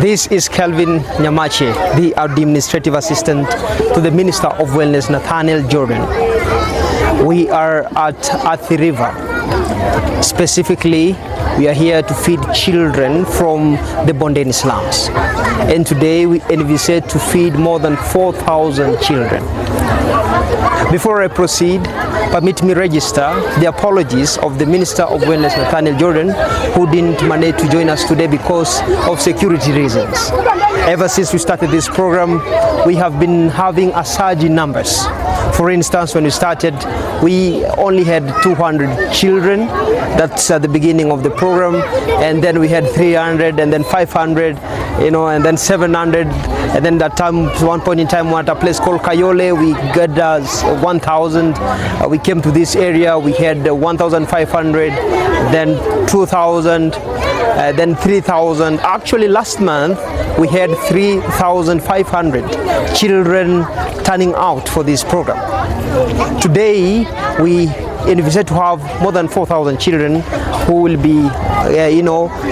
This is Kelvin Nyamache, the administrative assistant to the Minister of Wellness, Nathaniel Jordan. We are at the river. Specifically, we are here to feed children from the Bondeni slums. And today we envisage to feed more than 4,000 children. Before I proceed, permit me register the apologies of the Minister of Wellness, Nathaniel Jordan, who didn't manage to join us today because of security reasons. Ever since we started this program, we have been having a surge in numbers. For instance, when we started, we only had 200 children. That's at the beginning of the program. And then we had 300, and then 500, and then 700. And then at one point in time, we're at a place called Kayole. We got 1,000. We came to this area. We had 1,500, then 2,000, then 3,000. Actually, last month, we had 3,500 children turning out for this program. Today, we envisage to have more than 4,000 children who will be,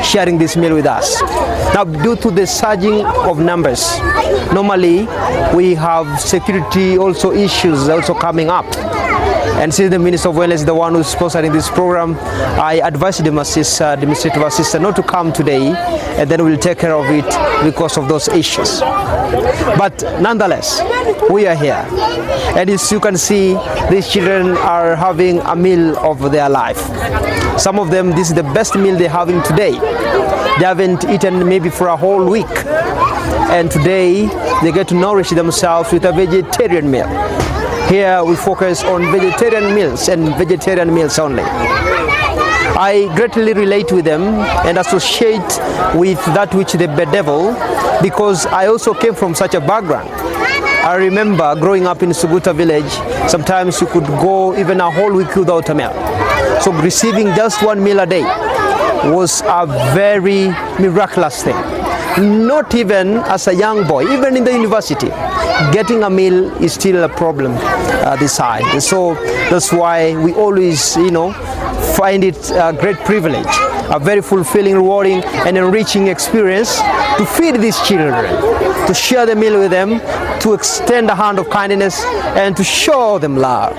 sharing this meal with us. Now, due to the surging of numbers, normally we have security also issues also coming up. And since the Minister of Wellness is the one who's sponsoring this program, I advised the administrative assistant not to come today, and then we'll take care of it because of those issues. But nonetheless, we are here. And as you can see, these children are having a meal of their life. Some of them, this is the best meal they're having today. They haven't eaten maybe for a whole week. And today, they get to nourish themselves with a vegetarian meal. Here we focus on vegetarian meals and vegetarian meals only. I greatly relate with them and associate with that which they bedevil because I also came from such a background. I remember growing up in Suguta village, sometimes you could go even a whole week without a meal. So receiving just one meal a day was a very miraculous thing. Not even as a young boy, even in the university, getting a meal is still a problem this side. And so that's why we always, find it a great privilege, a very fulfilling, rewarding, and enriching experience to feed these children, to share the meal with them, to extend a hand of kindness, and to show them love.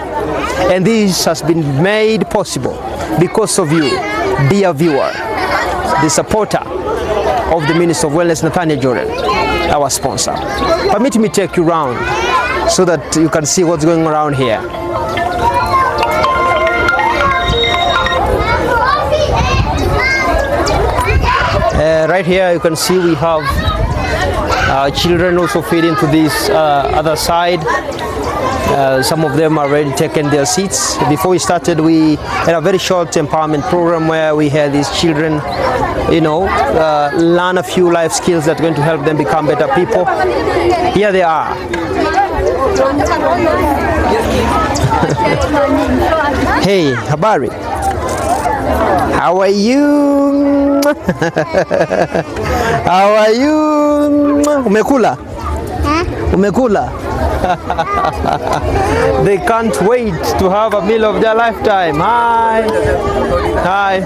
And this has been made possible because of you, dear viewer, the supporter of the Minister of Wellness, Nathaniel Jordan, our sponsor. Permit me to take you around so that you can see what's going around here. Right here you can see we have children also feeding to this other side. Some of them are already taken their seats. Before we started, we had a very short empowerment program where we had these children, learn a few life skills that are going to help them become better people. Here they are. Hey, habari. How are you? How are you? Umekula? Umekula? They can't wait to have a meal of their lifetime. Hi. Hi.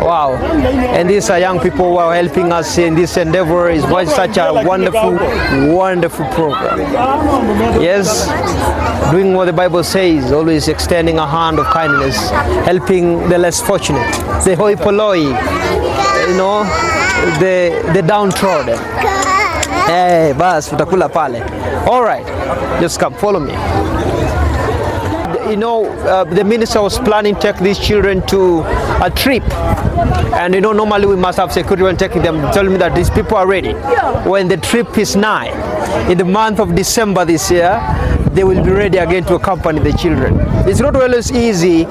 Wow. And these are young people who are helping us in this endeavor. It's such a wonderful, wonderful program. Yes, doing what the Bible says, always extending a hand of kindness, helping the less fortunate, the hoi polloi, the downtrodden. Hey, bas, utakula pale. All right, just come, follow me. The minister was planning to take these children to a trip. And normally we must have security when taking them. Tell me that these people are ready. When the trip is nigh, in the month of December this year, they will be ready again to accompany the children. It's not always easy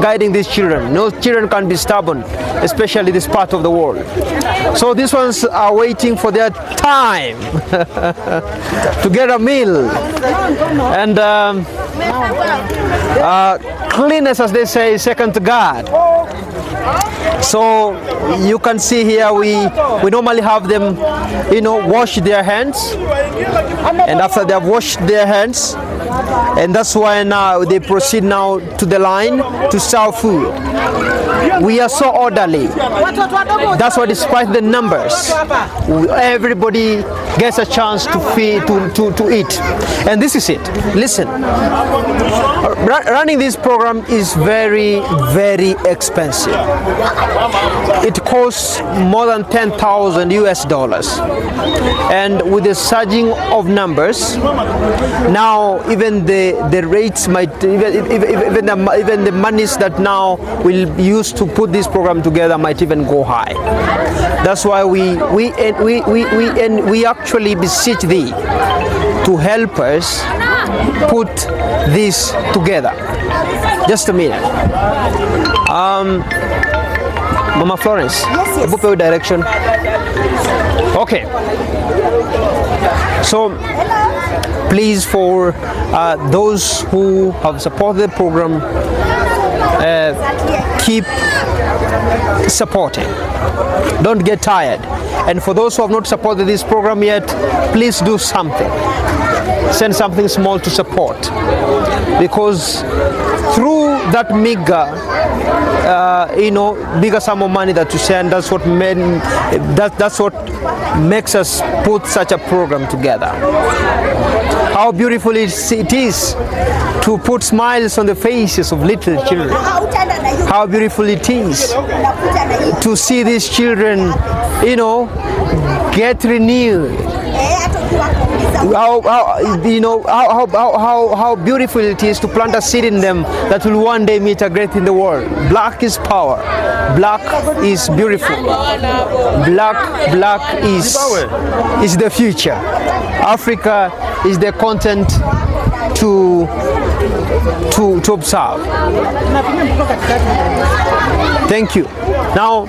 guiding these children. No children can be stubborn, especially this part of the world. So these ones are waiting for their time to get a meal. And cleanliness, as they say, is second to God. So you can see here we normally have them, wash their hands. And after they have washed their hands, And that's why now they proceed now to the line to serve food. We are so orderly. That's why despite the numbers, everybody gets a chance to feed, to eat. And this is it. Listen, running this program is very, very expensive. It costs more than 10,000 US dollars. And with the surging of numbers, now even the rates might, even the monies that now will use to put this program together might even go high. That's why we actually beseech thee to help us put this together. Just a minute. Mama Florence, Yes. book your direction. Okay. So please, for those who have supported the program, keep supporting. Don't get tired. And for those who have not supported this program yet, please do something. Send something small to support, because through that meager, bigger sum of money that you send, that's what makes us put such a program together. How beautiful it is to put smiles on the faces of little children. How beautiful it is to see these children, get renewed. How beautiful it is to plant a seed in them that will one day meet a great in the world. Black is power. Black is beautiful. Black is the future. Africa is the content to observe. Thank you. Now,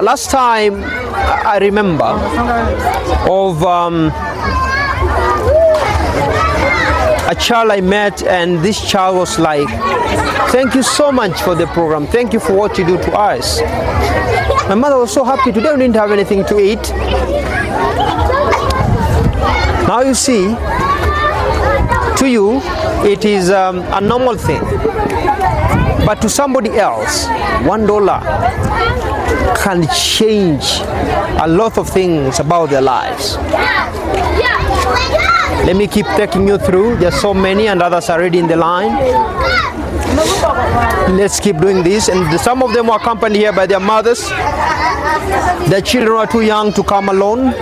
last time I remember of a child I met, and this child was like, "Thank you so much for the program. Thank you for what you do to us." My mother was so happy. Today we didn't have anything to eat. Now you see, to you it is a normal thing, but to somebody else, $1 can change a lot of things about their lives. Let me keep taking you through. There's so many, and others are already in the line. Let's keep doing this. And some of them were accompanied here by their mothers. Their children are too young to come alone,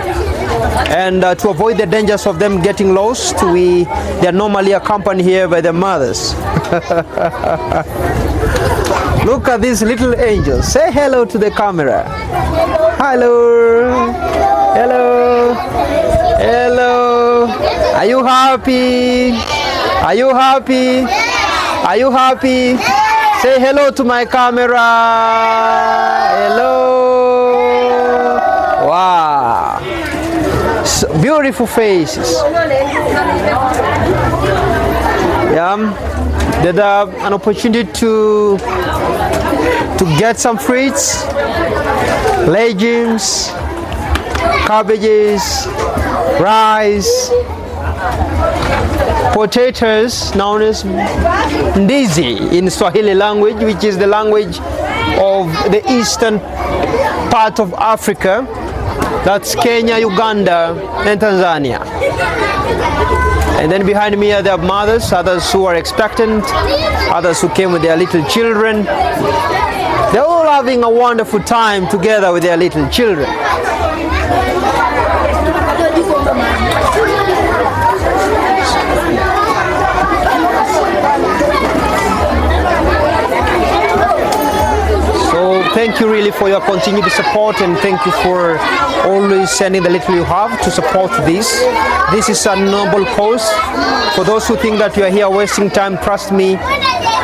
and to avoid the dangers of them getting lost, they are normally accompanied here by their mothers. Look at these little angels. Say hello to the camera. Hello. Hello. Hello. Are you happy? Are you happy? Are you happy? Say hello to my camera. Hello. Wow. So beautiful faces. Yeah. Did an opportunity to get some fruits, legumes, cabbages, rice, potatoes, known as ndizi in Swahili language, which is the language of the eastern part of Africa. That's Kenya, Uganda, and Tanzania. And then behind me are their mothers, others who are expectant, others who came with their little children. They're all having a wonderful time together with their little children. So thank you really for your continued support, and thank you for always sending the little you have to support this. This is a noble cause. For those who think that you are here wasting time, trust me,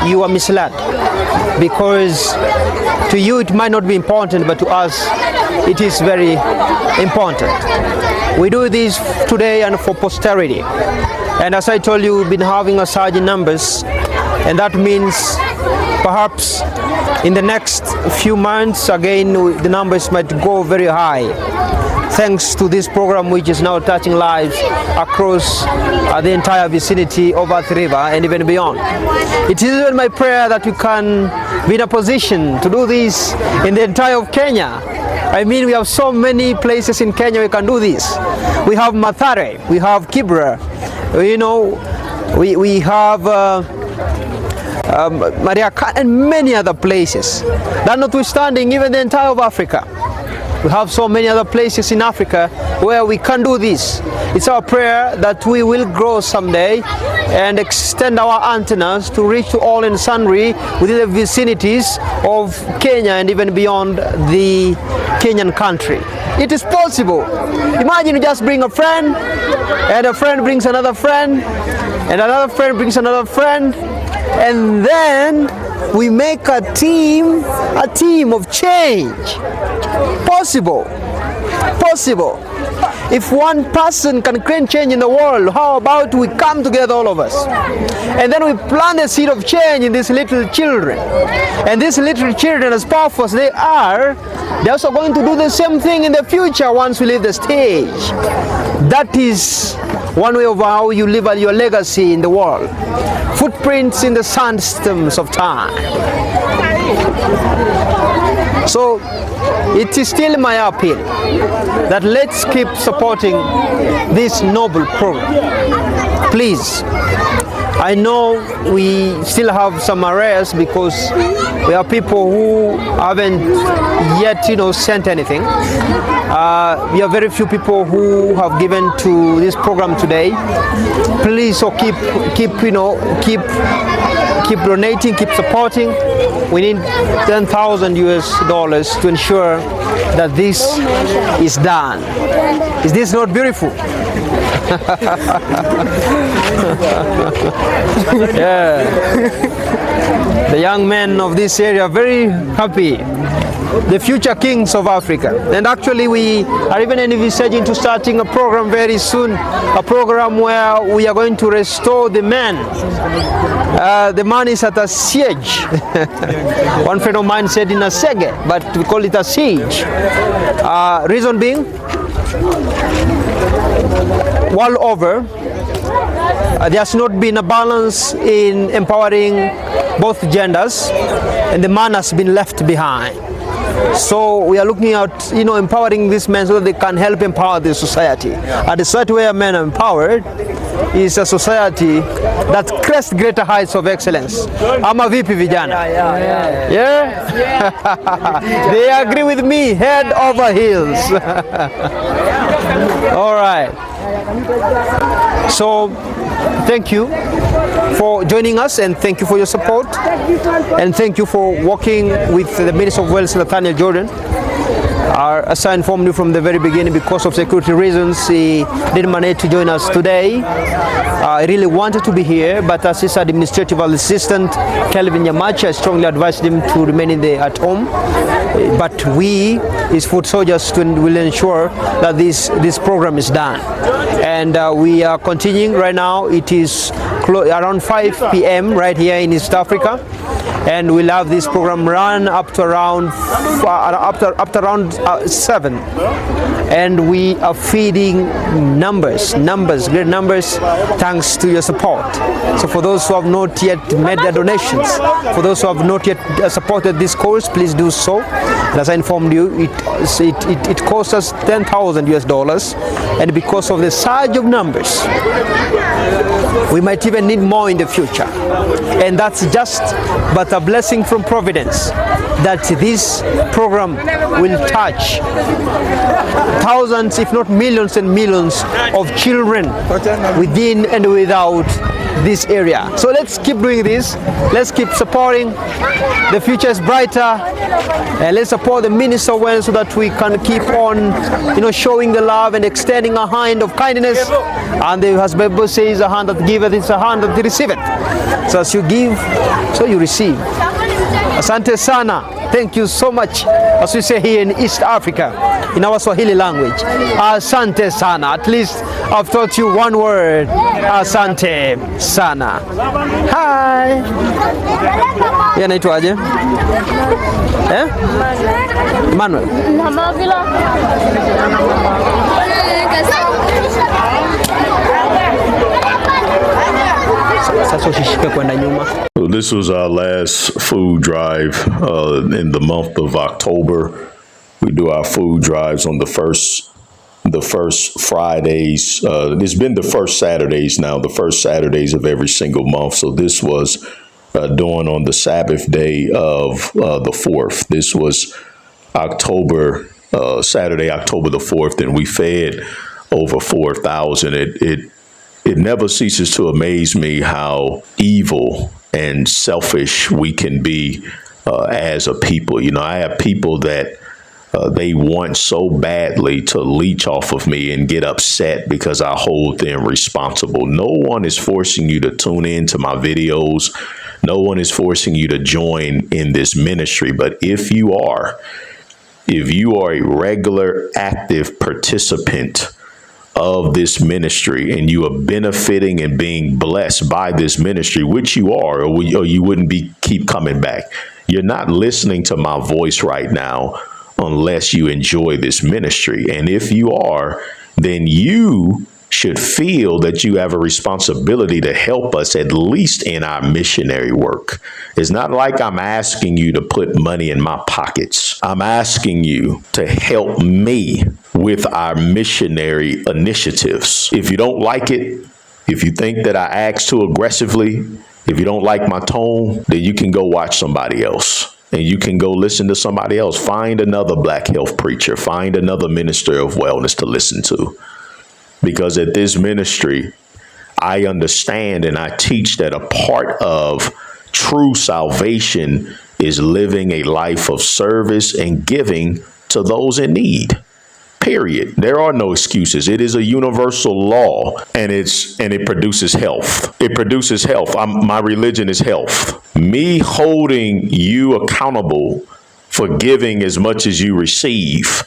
you are misled. Because to you it might not be important, but to us it is very important. We do this today and for posterity. And as I told you, we've been having a surge in numbers, and that means perhaps in the next few months again the numbers might go very high. thanks to this program, which is now touching lives across the entire vicinity of Earth River and even beyond. It is even my prayer that we can be in a position to do this in the entire of Kenya. I mean, we have so many places in Kenya we can do this. We have Mathare, we have Kibra, you know, we have Mariaka and many other places. That notwithstanding, even the entire of Africa. We have so many other places in Africa where we can do this. It's our prayer that we will grow someday and extend our antennas to reach to all and sundry within the vicinities of Kenya and even beyond the Kenyan country. It is possible. Imagine you just bring a friend, and a friend brings another friend, and another friend brings another friend, and then we make a team of change. Possible. If one person can create change in the world, how about we come together, all of us, and then we plant the seed of change in these little children. And these little children, as powerful as they are, they're also going to do the same thing in the future once we leave the stage. That is one way of how you live your legacy in the world. Footprints in the sandstorms of time. So it is still my appeal that let's keep supporting this noble program. Please. I know we still have some arrears because we have people who haven't yet, sent anything. We have very few people who have given to this program today. Please, so keep donating, keep supporting. We need $10,000 to ensure that this is done. Is this not beautiful? Yeah. The young men of this area are very happy. The future kings of Africa. And actually we are even envisaging to starting a program very soon, a program where we are going to restore the man. The man is at a siege. One friend of mine said in a sege, but we call it a siege. Reason being, world over, there has not been a balance in empowering both genders, and the man has been left behind. So we are looking at, empowering these men so that they can help empower the society. And the society where men are empowered is a society that crests greater heights of excellence. Ama vipi vijana? Yeah? They agree with me, head over heels. All right. So thank you for joining us, and thank you for your support, and thank you for working with the Minister of Wellness, Nathaniel Jordan. As I informed you from the very beginning, because of security reasons, he didn't manage to join us today. I really wanted to be here, but as his administrative assistant, Kelvin Yamachi, I strongly advised him to remain at home. But we, his foot soldiers, will ensure that this program is done. And we are continuing right now. It is around 5 p.m. right here in East Africa. And we'll have this program run up to around 7, and we are feeding numbers, great numbers, thanks to your support. So for those who have not yet made their donations, for those who have not yet supported this course, please do so. And as I informed you, it costs us $10,000, and because of the surge of numbers, we might even need more in the future. And that's just but a blessing from Providence that this program will touch thousands, if not millions and millions of children within and without this area. So let's keep doing this. Let's keep supporting. The future is brighter. And let's support the Minister of Wellness so that we can keep on, showing the love and extending a hand of kindness. And as the Bible says, a hand that giveth is a hand that receiveth. So as you give, so you receive. Asante sana. Thank you so much, as we say here in East Africa, in our Swahili language. Asante sana. At least I've taught you one word. Asante sana. Hi. Yeye anaitwaje? Manuel. So this was our last food drive in the month of October. We do our food drives on the first Fridays. It's been the first Saturdays now, the first Saturdays of every single month. So this was doing on the Sabbath day of the 4th. This was Saturday, October the 4th, and we fed over 4,000. It never ceases to amaze me how evil and selfish we can be as a people. You know, I have people that they want so badly to leech off of me and get upset because I hold them responsible. No one is forcing you to tune in to my videos. No one is forcing you to join in this ministry. But if you are a regular, active participant of this ministry and you are benefiting and being blessed by this ministry, which you are, or you wouldn't keep coming back. You're not listening to my voice right now unless you enjoy this ministry. And if you are, then you should feel that you have a responsibility to help us at least in our missionary work. It's not like I'm asking you to put money in my pockets. I'm asking you to help me with our missionary initiatives. If you don't like it, if you think that I act too aggressively, if you don't like my tone, then you can go watch somebody else. And you can go listen to somebody else. Find another black health preacher. Find another minister of wellness to listen to. Because at this ministry, I understand and I teach that a part of true salvation is living a life of service and giving to those in need. Period. There are no excuses. It is a universal law, and it produces health. It produces health. My religion is health. Me holding you accountable for giving as much as you receive,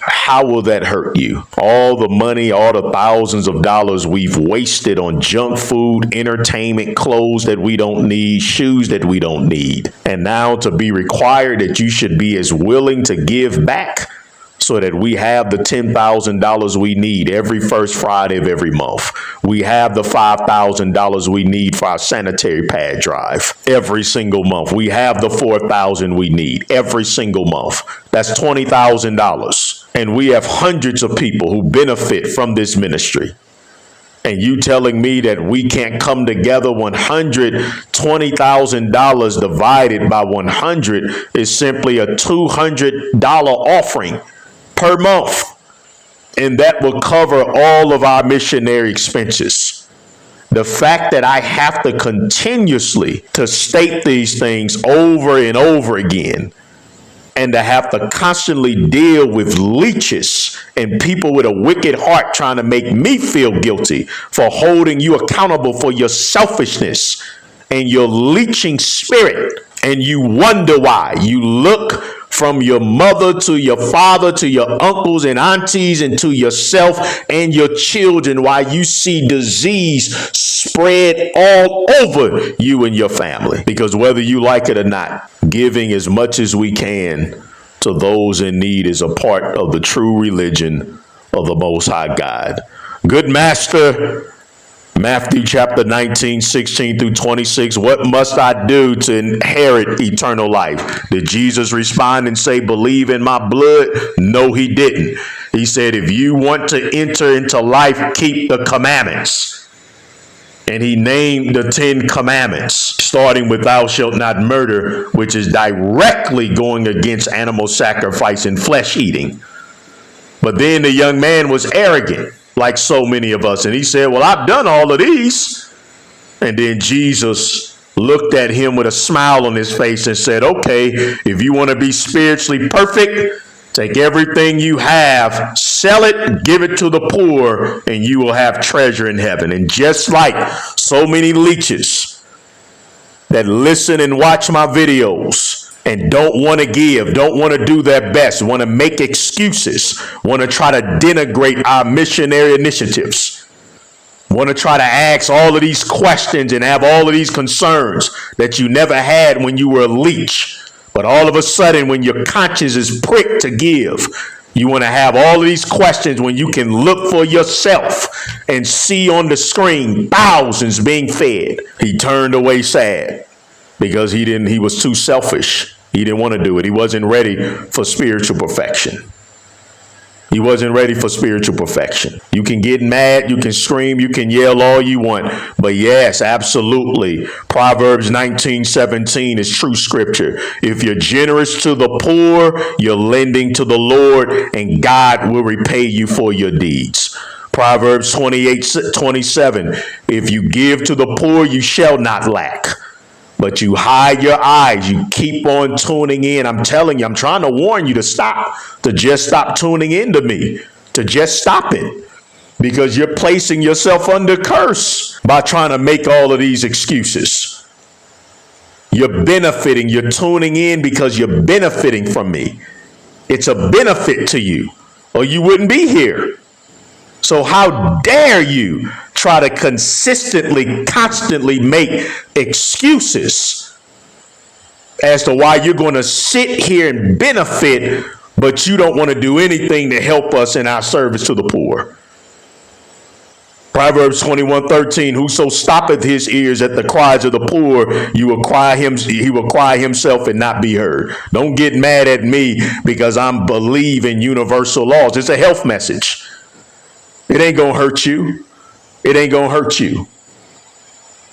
how will that hurt you? All the money, all the thousands of dollars we've wasted on junk food, entertainment, clothes that we don't need, shoes that we don't need. And now to be required that you should be as willing to give back so that we have the $10,000 we need every first Friday of every month. We have the $5,000 we need for our sanitary pad drive every single month. We have the $4,000 we need every single month. That's $20,000. And we have hundreds of people who benefit from this ministry. And you telling me that we can't come together? $120,000 divided by 100 is simply a $200 offering per month. And that will cover all of our missionary expenses. The fact that I have to continuously to state these things over and over again, and to have to constantly deal with leeches and people with a wicked heart trying to make me feel guilty for holding you accountable for your selfishness and your leeching spirit. And you wonder why. You look from your mother to your father to your uncles and aunties and to yourself and your children, while you see disease spread all over you and your family. Because whether you like it or not, giving as much as we can to those in need is a part of the true religion of the Most High God. Good Master, Matthew chapter 19, 16 through 26. What must I do to inherit eternal life? Did Jesus respond and say, believe in my blood? No, he didn't. He said, if you want to enter into life, keep the commandments. And he named the 10 commandments, starting with thou shalt not murder, which is directly going against animal sacrifice and flesh eating. But then the young man was arrogant, like so many of us. And he said, well, I've done all of these. And then Jesus looked at him with a smile on his face and said, okay, if you want to be spiritually perfect, take everything you have, sell it, give it to the poor, and you will have treasure in heaven. And just like so many leeches that listen and watch my videos, and don't want to give, don't want to do their best, want to make excuses, want to try to denigrate our missionary initiatives, want to try to ask all of these questions and have all of these concerns that you never had when you were a leech. But all of a sudden, when your conscience is pricked to give, you want to have all of these questions when you can look for yourself and see on the screen thousands being fed. He turned away sad because he was too selfish. He didn't want to do it. He wasn't ready for spiritual perfection. He wasn't ready for spiritual perfection. You can get mad, you can scream, you can yell all you want. But yes, absolutely. Proverbs 19:17 is true scripture. If you're generous to the poor, you're lending to the Lord, and God will repay you for your deeds. Proverbs 28:27. If you give to the poor, you shall not lack. But you hide your eyes. You keep on tuning in. I'm telling you, I'm trying to warn you to just stop tuning into me, to just stop it, because you're placing yourself under curse by trying to make all of these excuses. You're benefiting. You're tuning in because you're benefiting from me. It's a benefit to you, or you wouldn't be here. So how dare you try to constantly make excuses as to why you're going to sit here and benefit, but you don't want to do anything to help us in our service to the poor. Proverbs 21:13, whoso stoppeth his ears at the cries of the poor, he will cry himself and not be heard. Don't get mad at me because I'm believe in universal laws. It's a health message. It ain't going to hurt you. It ain't going to hurt you.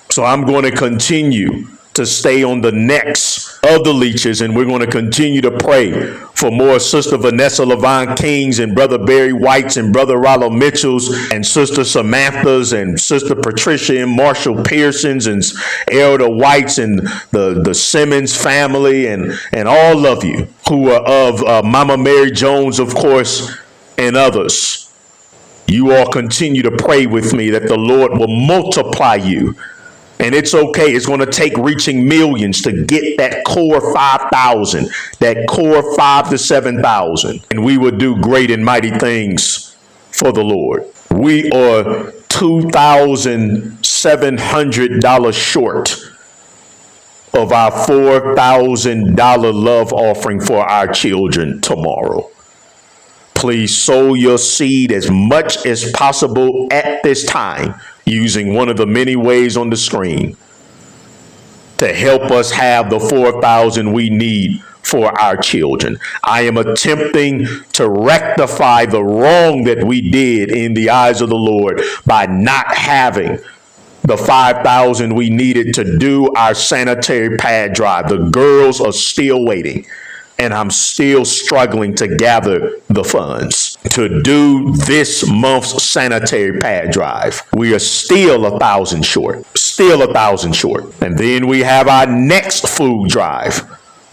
So I'm going to continue to stay on the necks of the leeches, and we're going to continue to pray for more Sister Vanessa Levine Kings and Brother Barry Whites and Brother Rollo Mitchells and Sister Samantha's and Sister Patricia and Marshall Pearson's and Elder Whites and the Simmons family and all of you who are of Mama Mary Jones, of course, and others. You all continue to pray with me that the Lord will multiply you. And it's okay. It's going to take reaching millions to get that core 5,000, that core 5 to 7,000. And we will do great and mighty things for the Lord. We are $2,700 short of our $4,000 love offering for our children tomorrow. Please sow your seed as much as possible at this time using one of the many ways on the screen to help us have the 4,000 we need for our children. I am attempting to rectify the wrong that we did in the eyes of the Lord by not having the 5,000 we needed to do our sanitary pad drive. The girls are still waiting. And I'm still struggling to gather the funds to do this month's sanitary pad drive. We are still 1,000 short, And then we have our next food drive,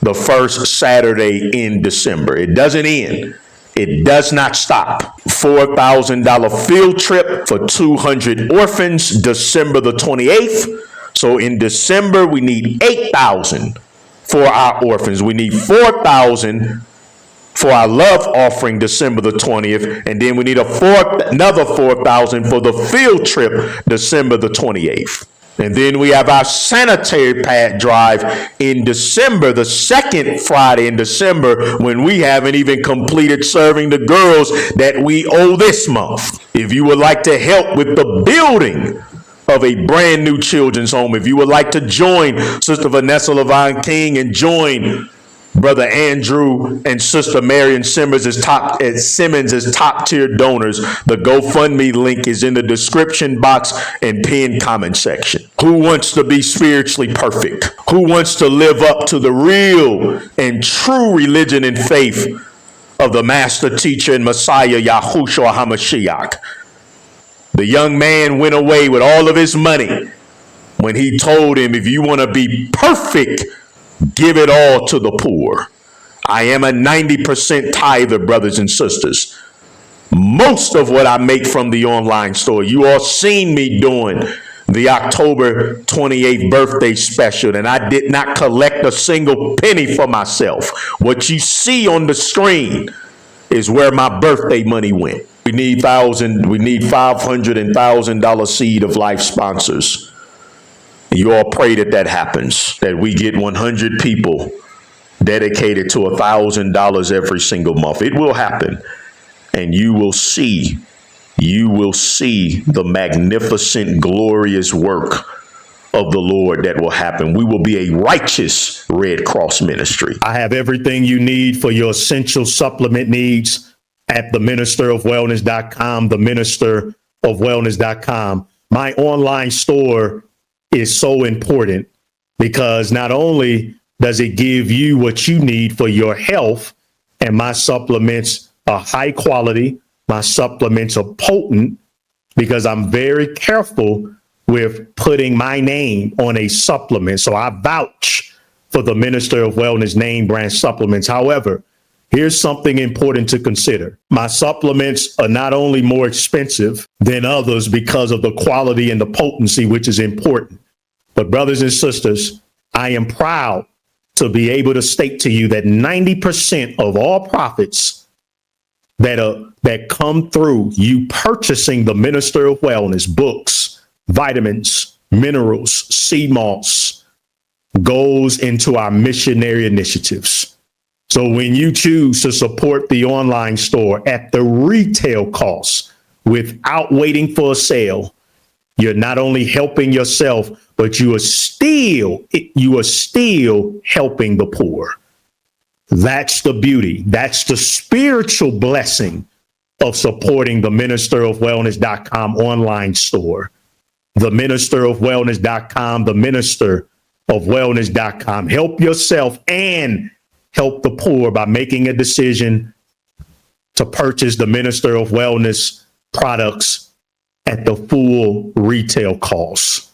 the first Saturday in December. It doesn't end. It does not stop. $4,000 field trip for 200 orphans, December the 28th. So in December, we need 8,000 for our orphans. We need 4,000 for our love offering December the 20th, and then we need another 4,000 for the field trip December the 28th. And then we have our sanitary pad drive in December, the second Friday in December, when we haven't even completed serving the girls that we owe this month. If you would like to help with the building of a brand new children's home, if you would like to join Sister Vanessa Levine King and join Brother Andrew and Sister Marion Simmons as top tier donors, the GoFundMe link is in the description box and pinned comment section. Who wants to be spiritually perfect? Who wants to live up to the real and true religion and faith of the master teacher and Messiah Yahushua HaMashiach? The young man went away with all of his money when he told him, if you want to be perfect, give it all to the poor. I am a 90% tither, brothers and sisters. Most of what I make from the online store, you all seen me doing the October 28th birthday special, and I did not collect a single penny for myself. What you see on the screen is where my birthday money went. We need $500 and $1,000 Seed of Life sponsors. You all pray that happens, that we get 100 people dedicated to $1,000 every single month. It will happen, and you will see the magnificent, glorious work of the Lord that will happen. We will be a righteous Red Cross ministry. I have everything you need for your essential supplement needs at theministerofwellness.com, theministerofwellness.com. My online store is so important because not only does it give you what you need for your health, and my supplements are high quality, my supplements are potent because I'm very careful with putting my name on a supplement. So I vouch for the Minister of Wellness name brand supplements. However, here's something important to consider. My supplements are not only more expensive than others because of the quality and the potency, which is important, but brothers and sisters, I am proud to be able to state to you that 90% of all profits that come through you purchasing the Minister of Wellness books, vitamins, minerals, sea moss, goes into our missionary initiatives. So when you choose to support the online store at the retail cost without waiting for a sale, you're not only helping yourself, but you are still helping the poor. That's the beauty. That's the spiritual blessing of supporting the ministerofwellness.com online store. The ministerofwellness.com, the ministerofwellness.com. Help yourself and help the poor by making a decision to purchase the Minister of Wellness products at the full retail cost.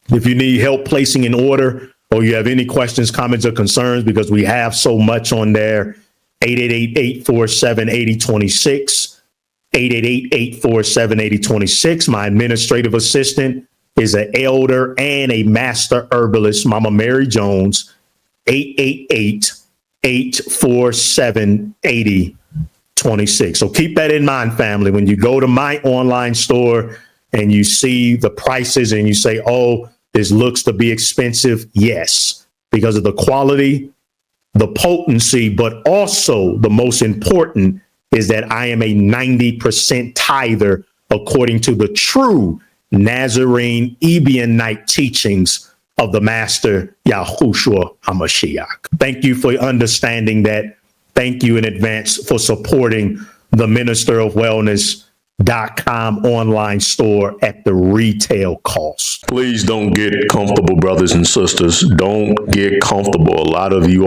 If you need help placing an order, or you have any questions, comments, or concerns, because we have so much on there, 888-847-8026, 888-847-8026. My administrative assistant is an elder and a master herbalist, Mama Mary Jones, 888-847-8026. So keep that in mind, family. When you go to my online store and you see the prices and you say, oh, this looks to be expensive. Yes, because of the quality, the potency, but also the most important is that I am a 90% tither according to the true Nazarene Ebionite teachings of the Master Yahushua HaMashiach. Thank you for understanding that. Thank you in advance for supporting the ministerofwellness.com online store at the retail cost. Please don't get comfortable, brothers and sisters. Don't get comfortable. A lot of you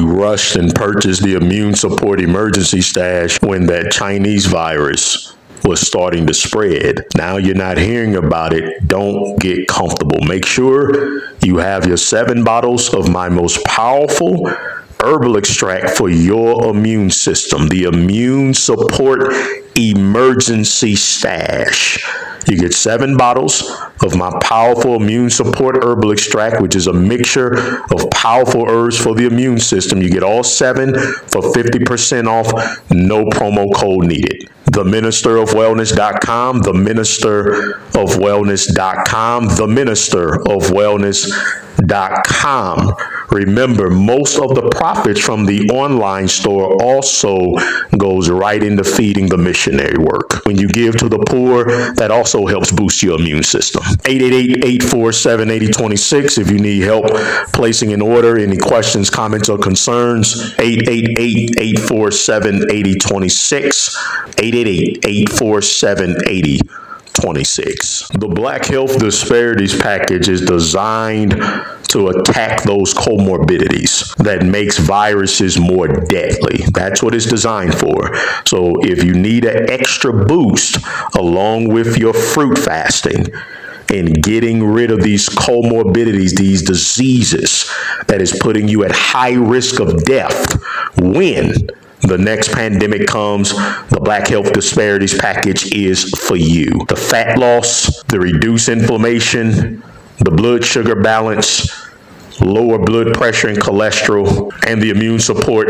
rushed and purchased the immune support emergency stash when that Chinese virus was starting to spread. Now you're not hearing about it. Don't get comfortable. Make sure you have your 7 bottles of my most powerful herbal extract for your immune system, the immune support emergency stash. You get 7 bottles of my powerful immune support herbal extract, which is a mixture of powerful herbs for the immune system. You get all 7 for 50% off, no promo code needed. TheMinisterofWellness.com, TheMinisterofWellness.com, TheMinisterofWellness.com. Remember, most of the profits from the online store also goes right into feeding the missionary work. When you give to the poor, that also helps boost your immune system. 888-847-8026 if you need help placing an order, any questions, comments, or concerns. 888-847-8026. 888-847-8026. The Black Health Disparities Package is designed to attack those comorbidities that makes viruses more deadly. That's what it's designed for. So if you need an extra boost along with your fruit fasting and getting rid of these comorbidities, these diseases that is putting you at high risk of death when the next pandemic comes, the Black Health Disparities Package is for you. The fat loss, the reduced inflammation, the blood sugar balance, lower blood pressure and cholesterol, and the immune support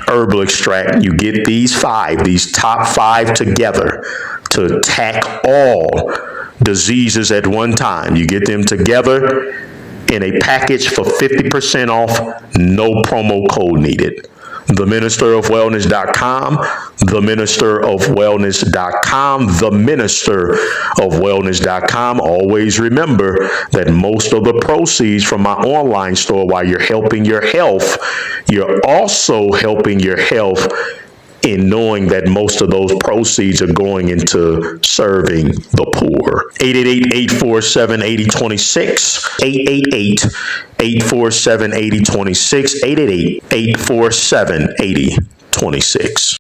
herbal extract. You get these top five together to attack all diseases at one time. You get them together in a package for 50% off, no promo code needed. TheMinisterofWellness.com, TheMinisterofWellness.com, TheMinisterofWellness.com. Always remember that most of the proceeds from my online store, while you're helping your health, you're also helping your health in knowing that most of those proceeds are going into serving the poor. 888-847-8026, 888-847-8026, 888-847-8026.